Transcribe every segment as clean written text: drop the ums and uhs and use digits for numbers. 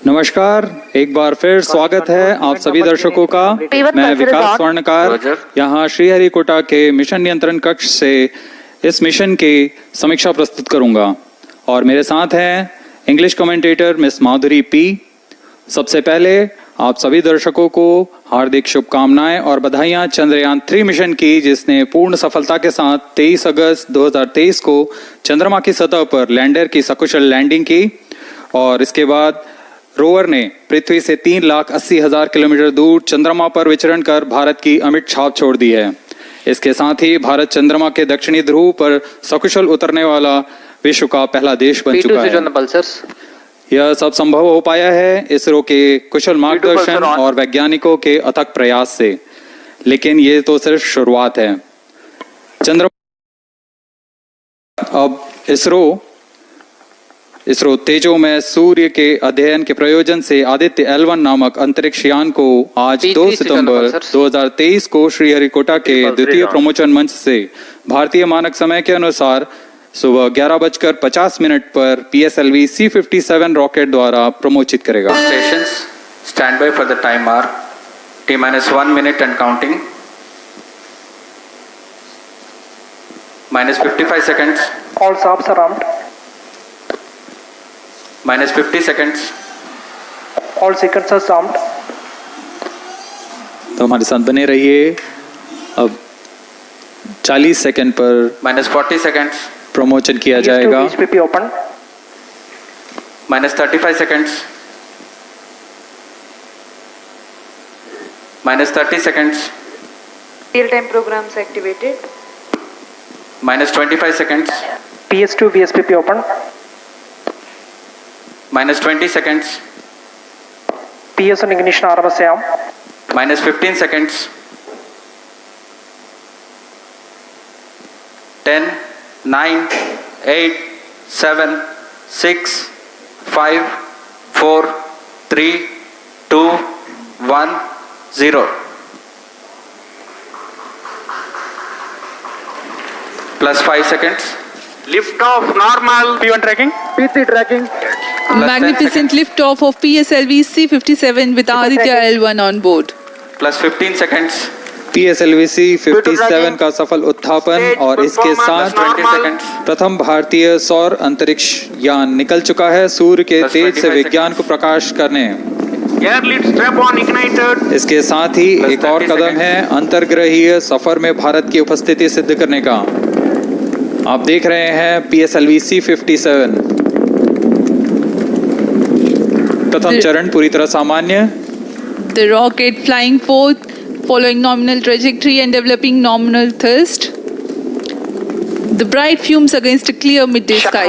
नमस्कार, एक बार फिर स्वागत है आप सभी दर्शकों का। मैं विकास स्वर्णकार यहाँ श्रीहरिकोटा के मिशन नियंत्रण कक्ष से इस मिशन की समीक्षा प्रस्तुत करूंगा और मेरे साथ हैं इंग्लिश कमेंटेटर मिस माधुरी पी। सबसे पहले आप सभी दर्शकों को हार्दिक शुभकामनाएं और बधाइयां चंद्रयान 3 मिशन की, जिसने पूर्ण सफलता के साथ 23 अगस्त 2023 को चंद्रमा की सतह पर लैंडर की सकुशल लैंडिंग की और इसके बाद रोवर ने पृथ्वी से 3,80,000 किलोमीटर दूर चंद्रमा पर विचरण कर भारत की अमिट छाप छोड़ दी है। इसके साथ ही भारत चंद्रमा के दक्षिणी ध्रुव पर सकुशल उतरने वाला विश्व का पहला देश बन चुका है। यह सब संभव हो पाया है इसरो के कुशल मार्गदर्शन और वैज्ञानिकों के अथक प्रयास से, लेकिन ये तो सिर्फ शुरुआत है। अब इसरो तेजोमय सूर्य के अध्ययन के प्रयोजन से आदित्य L1 नामक अंतरिक्ष यान को आज 2 सितंबर 2023 को श्रीहरिकोटा के द्वितीय प्रमोचन मंच से भारतीय मानक समय के अनुसार सुबह 11:50 पर PSLV C-57 रॉकेट द्वारा प्रमोचित करेगा। Stand by for the timer T-1 minute and counting. -55 seconds. All stops around. -50 seconds. All seconds are stopped. तो हमारे साथ बने रहिए। अब 40 सेकंड पर -40 seconds. प्रमोचन किया जाएगा। VSPP open. -35 seconds. -30 seconds. Real-time programs activated. -25 seconds. PS2 VSPP open. -20 seconds. PS1 ignition RMSAM. -15 seconds. 10, 9, 8, 7, 6, 5, 4, 3, 2, 1, 0. +5 seconds. Lift off normal. P1 tracking. P3 tracking. Magnificent lift-off of PSLV C-57 with Aditya L1 on board. +15 seconds. PSLV C-57 का सफल उत्थापन और इसके साथ 20 seconds. प्रथम भारतीय सौर अंतरिक्ष यान निकल चुका है सूर्य के तेज से विज्ञान को प्रकाश करने। Air lead strap on ignited. इसके साथ ही एक और कदम है अंतर्ग्रहीय सफर में भारत की उपस्थिति सिद्ध करने का। आप देख रहे हैं PSLV C-57 प्रथम चरण पूरी तरह सामान्य। The rocket flying forth, following nominal trajectory and developing nominal thrust. The bright fumes against a clear midday sky.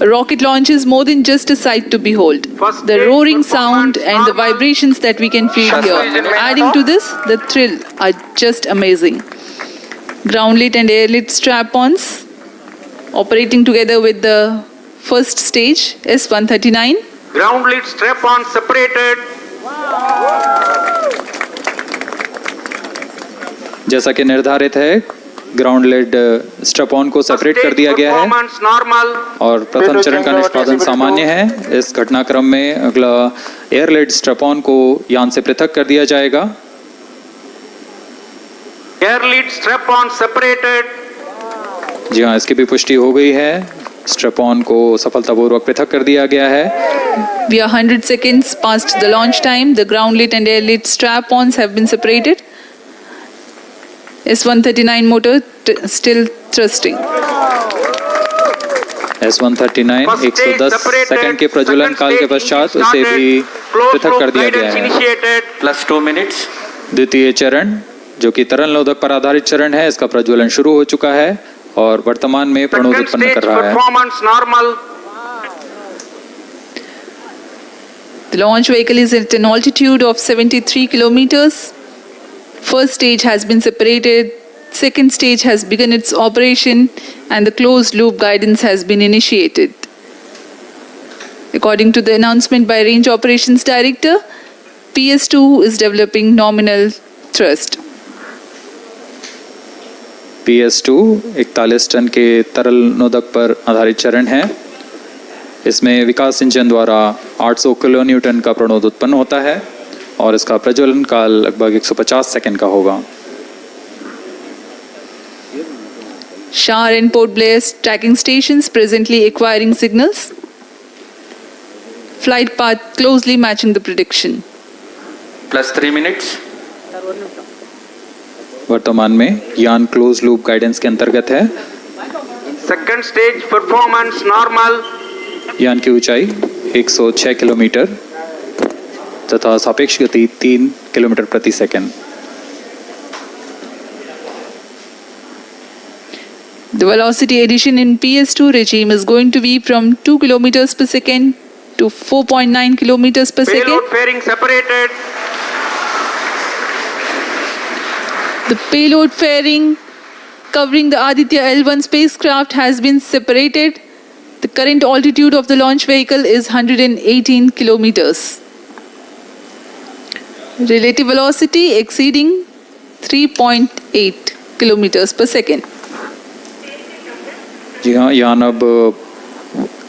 A rocket launch is more than just a sight to behold. The roaring sound and the vibrations that we can feel here. Adding to this, the thrill are just amazing. Ground lit and air lit strap-ons operating together with the first stage S-139. Ground lead strap on separated. जैसा कि निर्धारित है, ground lead strap on को separate कर दिया गया है और प्रथम चरण का निष्पादन सामान्य है। इस घटनाक्रम में अगला एयर लेड स्ट्रैप ऑन को यान से पृथक कर दिया जाएगा। Air lead strap on separated. जी हाँ, इसकी भी पुष्टि हो गई है। स्ट्रैप ऑन को सफलतापूर्वक पृथक कर दिया गया है। We are 100 seconds past the launch time. The ground lit and air lit strap-ons have been separated. S-139 motor still thrusting. S-139 110 second के प्रज्वलन काल के पश्चात उसे भी पृथक कर दिया गया है। +2 minutes. द्वितीय चरण जो कि तरल नोदक पर आधारित चरण है, इसका प्रज्वलन शुरू हो चुका है और वर्तमान में प्रणोद उत्पन्न कर रहा है। The launch vehicle is at an altitude of 73 kilometers. First stage has been separated. Second stage has begun its operation and the closed loop guidance has been initiated. According to the announcement by Range Operations Director, PS2 is developing nominal thrust. PS2 41 ton के तरल नोदक पर आधारित चरण है। इसमें विकास engine द्वारा 800 kilo Newton का प्रणोद उत्पन्न होता है और इसका प्रज्वलन काल लगभग 150 सेकंड का होगा। Shar and Port Blair tracking stations presently acquiring signals. Flight path closely matching the prediction. Plus 3 minutes. वर्तमान में यान क्लोज लूप गाइडेंस के अंतर्गत है। Second stage performance normal. यान की ऊंचाई 106 किलोमीटर तथा सापेक्ष गति 3 किलोमीटर प्रति second. The velocity addition in PS2 regime is going to be from 2 kilometers per second to 4.9 kilometers per second. Payload fairing separated. The payload fairing covering the Aditya L1 spacecraft has been separated. The current altitude of the launch vehicle is 118 kilometers. Relative velocity exceeding 3.8 kilometers per second. जी हाँ, यान अब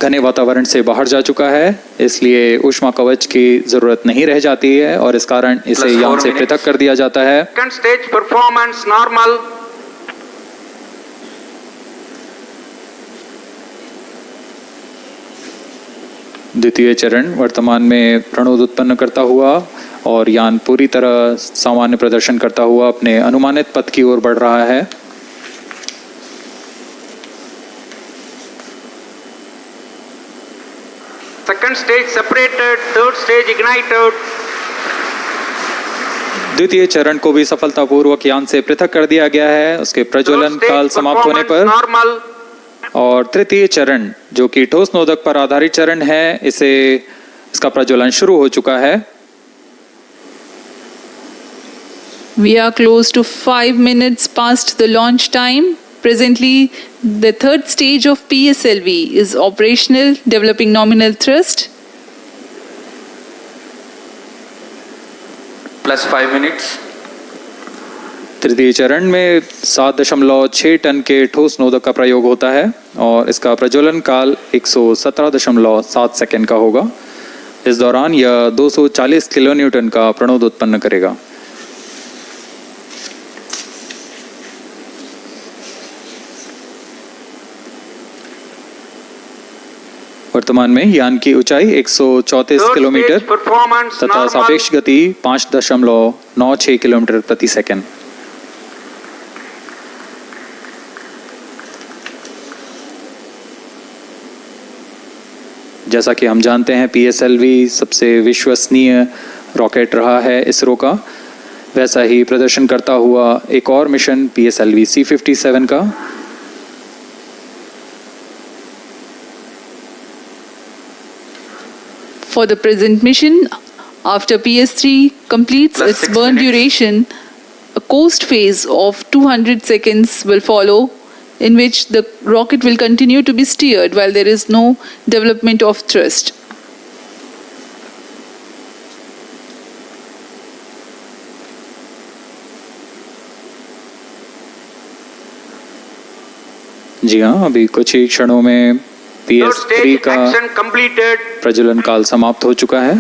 घने वातावरण से बाहर जा चुका है, इसलिए ऊष्मा कवच की जरूरत नहीं रह जाती है और इस कारण इसे यान से पृथक कर दिया जाता है। Second stage performance normal. द्वितीय चरण वर्तमान में प्रणोद उत्पन्न करता हुआ और यान पूरी तरह सामान्य प्रदर्शन करता हुआ अपने अनुमानित पथ की ओर बढ़ रहा है। Second stage separated. Third stage ignited. द्वितीय चरण को भी सफलतापूर्वक यान से पृथक कर दिया गया है उसके प्रज्वलन काल समाप्त होने पर। Normal. और तृतीय चरण जो कि ठोस नोदक पर आधारित चरण है, इसका प्रज्वलन शुरू हो चुका है। We are close to 5 minutes past the launch time. Presently, the third stage of PSLV is operational, developing nominal thrust. Plus 5 minutes. तृतीय चरण में 7.6 टन के ठोस नोदक का प्रयोग होता है और इसका प्रज्वलन काल 117.7 सेकंड का होगा। इस दौरान यह 240 किलो न्यूटन का प्रणोद उत्पन्न करेगा। वर्तमान में यान की ऊंचाई 134 किलोमीटर तथा सापेक्ष गति 5.96 किलोमीटर प्रति सेकंड। जैसा कि हम जानते हैं PSLV सबसे विश्वसनीय रॉकेट रहा है इसरो का, वैसा ही प्रदर्शन करता हुआ एक और मिशन PSLV C57 का। For the present mission, after PS3 completes Plus its 6 burn minutes. duration, a coast phase of 200 seconds will follow, in which the rocket will continue to be steered while there is no development of thrust. जी हाँ, अभी कुछ ही क्षणों में Third PS3 stage का action completed. प्रज्वलन काल समाप्त हो चुका है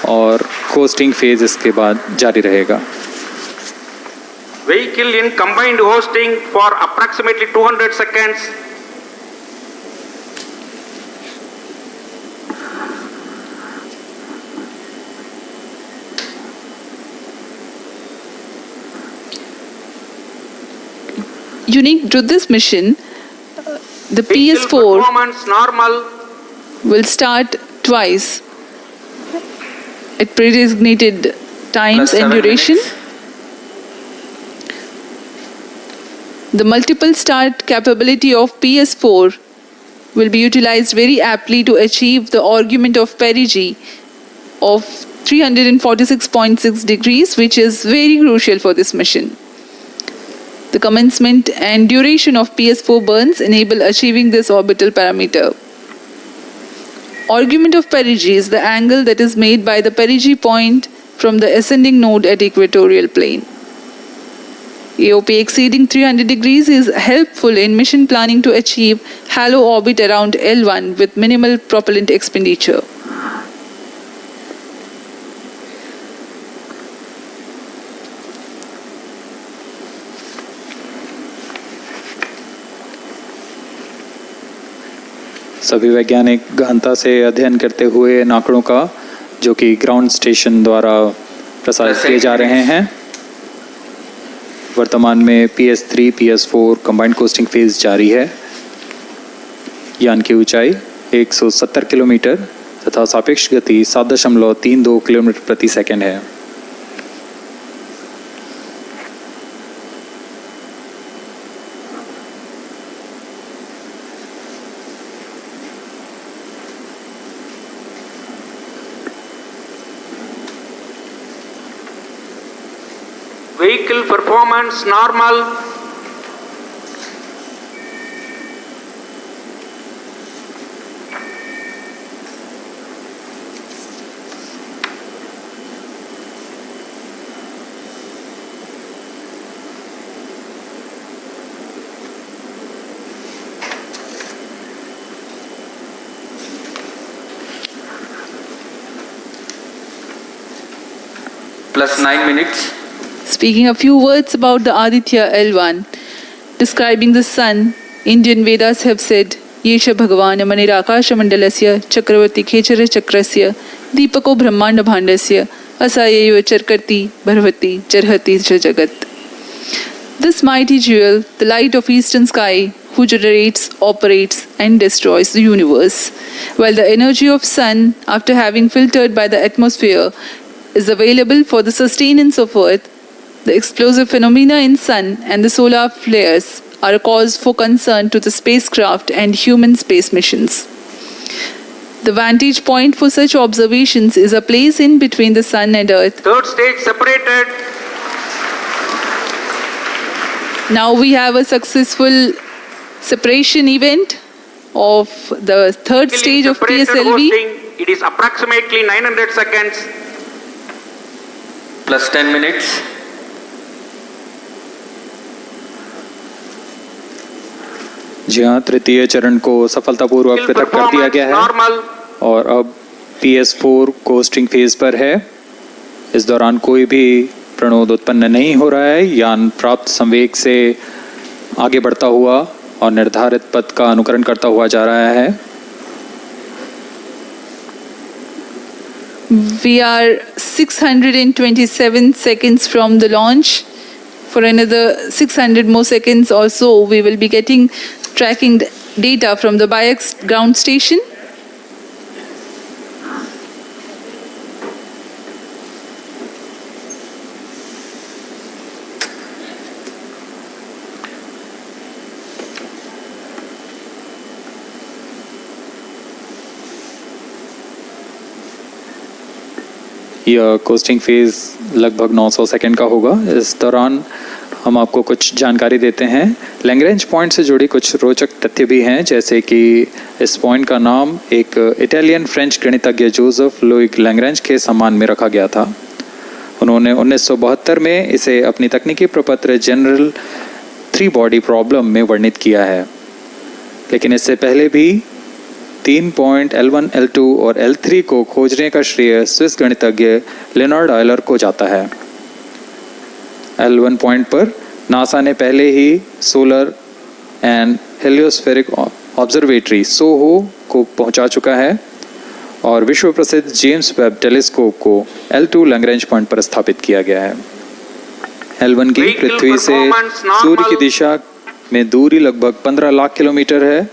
और कोस्टिंग फेज इसके बाद जारी रहेगा। Vehicle in combined hosting for approximately 200 seconds. Unique to this mission, the Vehicle PS4 performance normal. will start twice at predesignated times Plus and 7 duration. minutes. The multiple start capability of PS4 will be utilized very aptly to achieve the argument of perigee of 346.6 degrees, which is very crucial for this mission. The commencement and duration of PS4 burns enable achieving this orbital parameter. Argument of perigee is the angle that is made by the perigee point from the ascending node at equatorial plane. AOP exceeding 300 degrees is helpful in mission planning to achieve halo orbit around L1 with minimal propellant expenditure. सभी वैज्ञानिक गहनता से अध्ययन करते हुए इन आंकड़ों का जो कि ग्राउंड स्टेशन द्वारा प्रसारित किए जा रहे हैं। वर्तमान में PS3 PS4 combined costing phase जारी है। यान की ऊंचाई 170 किलोमीटर तथा सापेक्ष गति 7.32 किलोमीटर प्रति सेकंड है। Vehicle performance normal. Plus 9 minutes. Speaking a few words about the Aditya L1, describing the sun, Indian Vedas have said, Yesha Bhagavan Manirakasha Mandalasya Chakravarti Khechara Chakrasya Deepako Brahmanda Bhandasya Asayayo Charkarti Bharvati Charhati Jagat. This mighty jewel, the light of eastern sky, who generates, operates and destroys the universe, while the energy of sun, after having filtered by the atmosphere, is available for the sustenance of earth. The explosive phenomena in sun and the solar flares are a cause for concern to the spacecraft and human space missions. The vantage point for such observations is a place in between the sun and earth. Third stage separated. Now we have a successful separation event of the third stage of Separated PSLV. hosting. It is approximately 900 seconds. Plus 10 minutes. जी हाँ, तृतीय चरण को सफलतापूर्वक पृथक कर दिया गया है Normal. और अब PS4 कोस्टिंग फेज पर है। इस दौरान कोई भी प्रणोद उत्पन्न नहीं हो रहा है। यान प्राप्त संवेग से आगे बढ़ता हुआ और निर्धारित पथ का अनुकरण करता हुआ जा रहा है। We are 627 seconds from the launch. For another 600 more seconds or so, we will be getting tracking data from the BIAX ground station. यह कोस्टिंग फेज लगभग 900 सेकंड का होगा। इस दौरान हम आपको कुछ जानकारी देते हैं। लैग्रेंज पॉइंट से जुड़ी कुछ रोचक तथ्य भी हैं, जैसे कि इस पॉइंट का नाम एक इटालियन फ्रेंच गणितज्ञ जोसेफ लुइग लैग्रेंज के सम्मान में रखा गया था। उन्होंने 1972 में इसे अपनी तकनीकी प्रपत्र जनरल 3 बॉडी प्रॉब्लम में वर्णित किया है, लेकिन इससे पहले भी 3 पॉइंट L1, L2 और L3 को खोजने का श्रेय स्विस गणितज्ञ लेनार्ड आयलर को जाता है। L1 पॉइंट पर नासा ने पहले ही सोलर एंड हेलियोस्फेरिक ऑब्जर्वेटरी सोहो को पहुंचा चुका है और विश्व प्रसिद्ध जेम्स वेब टेलीस्कोप को L2 लैग्रेंज पॉइंट पर स्थापित किया गया है। L1 की पृथ्वी से सूर्य की दिशा में दूरी लगभग 15 लाख किलोमीटर है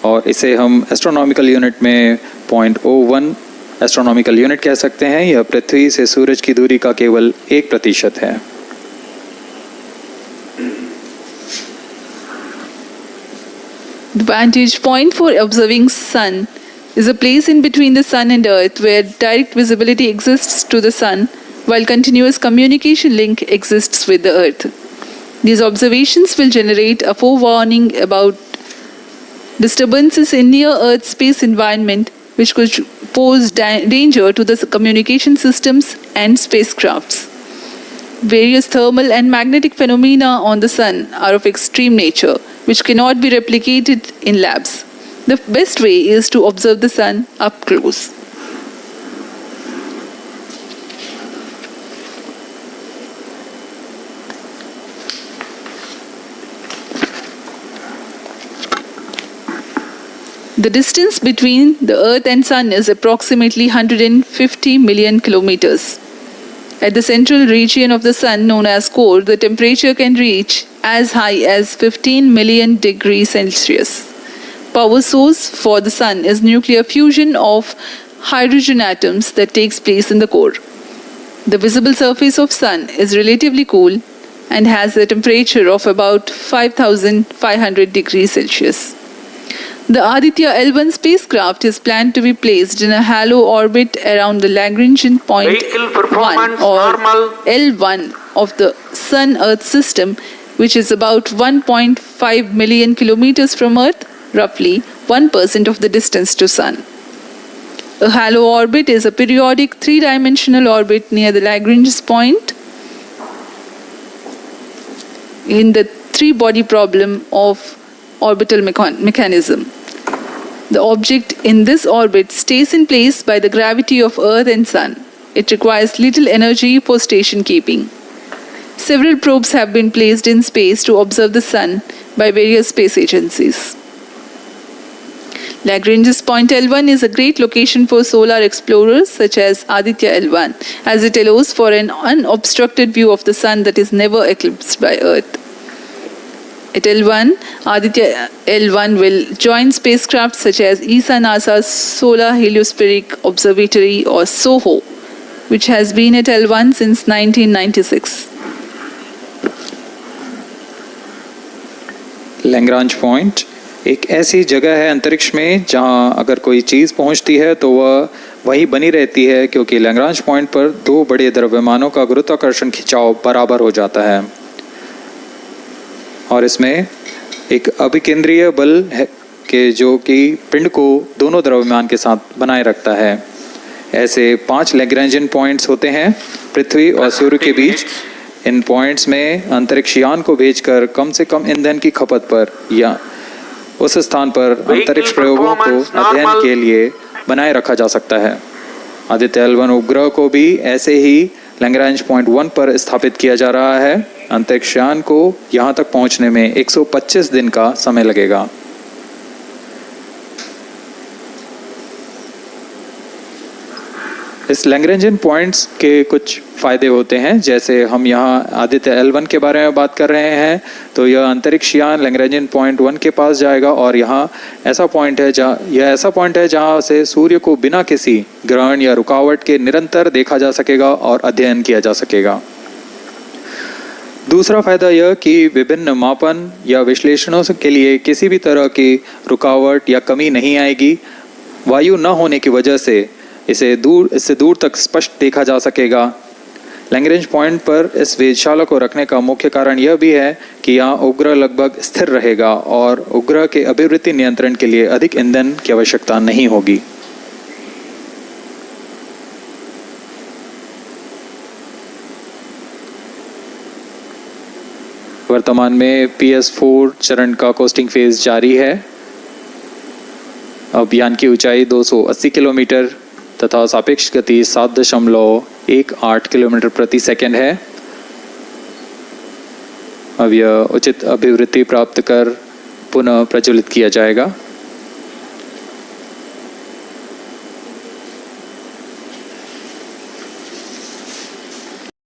और इसे हम एस्ट्रोनॉमिकल यूनिट में 0.01 एस्ट्रोनॉमिकल यूनिट कह सकते हैं। यह पृथ्वी से सूरज की दूरी का केवल 1% है। The vantage point for observing sun is a place in between the sun and earth where direct visibility exists to the sun while continuous communication link exists with the earth. These observations will generate a forewarning about disturbances in near earth space environment which could pose danger to the communication systems and spacecrafts. Various thermal and magnetic phenomena on the sun are of extreme nature, which cannot be replicated in labs. The best way is to observe the sun up close. The distance between the Earth and Sun is approximately 150 million kilometers. At the central region of the Sun, known as core, the temperature can reach as high as 15 million degrees Celsius. Power source for the Sun is nuclear fusion of hydrogen atoms that takes place in the core. The visible surface of Sun is relatively cool and has a temperature of about 5,500 degrees Celsius. The Aditya L1 spacecraft is planned to be placed in a halo orbit around the Lagrangian point Vehicle performance 1 or normal. L1 of the Sun-Earth system, which is about 1.5 million kilometers from Earth, roughly 1% of the distance to Sun. A halo orbit is a periodic three-dimensional orbit near the Lagrange point in the three-body problem of orbital mechanism. The object in this orbit stays in place by the gravity of Earth and Sun. It requires little energy for station keeping. Several probes have been placed in space to observe the Sun by various space agencies. Lagrange's point L1 is a great location for solar explorers such as Aditya L1, as it allows for an unobstructed view of the Sun that is never eclipsed by Earth. At L1, Aditya L1 will join spacecraft such as ESA-NASA's Solar Heliospheric Observatory or SOHO, which has been at L1 since 1996. Lagrange point एक ऐसी जगह है अंतरिक्ष में जहां अगर कोई चीज़ पहुंचती है तो वह वहीं बनी रहती है, क्योंकि लैग्रांज पॉइंट पर दो बड़े द्रव्यमानों का गुरुत्वाकर्षण खिंचाव बराबर हो जाता है और इसमें एक अभिकेंद्रीय बल है जो कि पिंड को दोनों द्रव्यमान के साथ बनाए रखता है। ऐसे 5 लैग्रेंजियन पॉइंट्स होते हैं पृथ्वी और सूर्य के बीच। इन पॉइंट्स में अंतरिक्ष यान को भेजकर कम से कम ईंधन की खपत पर या उस स्थान पर अंतरिक्ष प्रयोगों को अध्ययन के लिए बनाए रखा जा सकता है। आदित्य L1 उपग्रह को भी ऐसे ही लैग्रांज पॉइंट 1 पर स्थापित किया जा रहा है। अंतरिक्ष यान को यहां तक पहुंचने में 125 दिन का समय लगेगा। इस लैग्रेंजियन पॉइंट्स के कुछ फ़ायदे होते हैं, जैसे हम यहाँ आदित्य L1 के बारे में बात कर रहे हैं तो यह अंतरिक्ष यान लैग्रेंजियन पॉइंट 1 के पास जाएगा और यह ऐसा पॉइंट है जहाँ से सूर्य को बिना किसी ग्रहण या रुकावट के निरंतर देखा जा सकेगा और अध्ययन किया जा सकेगा। दूसरा फायदा यह कि विभिन्न मापन या विश्लेषणों के लिए किसी भी तरह की रुकावट या कमी नहीं आएगी। वायु न होने की वजह से इससे दूर तक स्पष्ट देखा जा सकेगा। लैग्रेंज पॉइंट पर इस वेधशाला को रखने का मुख्य कारण यह भी है कि यहाँ उपग्रह लगभग स्थिर रहेगा और उपग्रह के अभिवृत्ति नियंत्रण के लिए अधिक ईंधन की आवश्यकता नहीं होगी। वर्तमान में PS4 चरण का कोस्टिंग फेज जारी है। अब यान की ऊंचाई 280 किलोमीटर तथा सापेक्ष गति 7.18 किलोमीटर प्रति सेकंड है। अब यह उचित अभिवृत्ति प्राप्त कर पुनः प्रज्वलित किया जाएगा।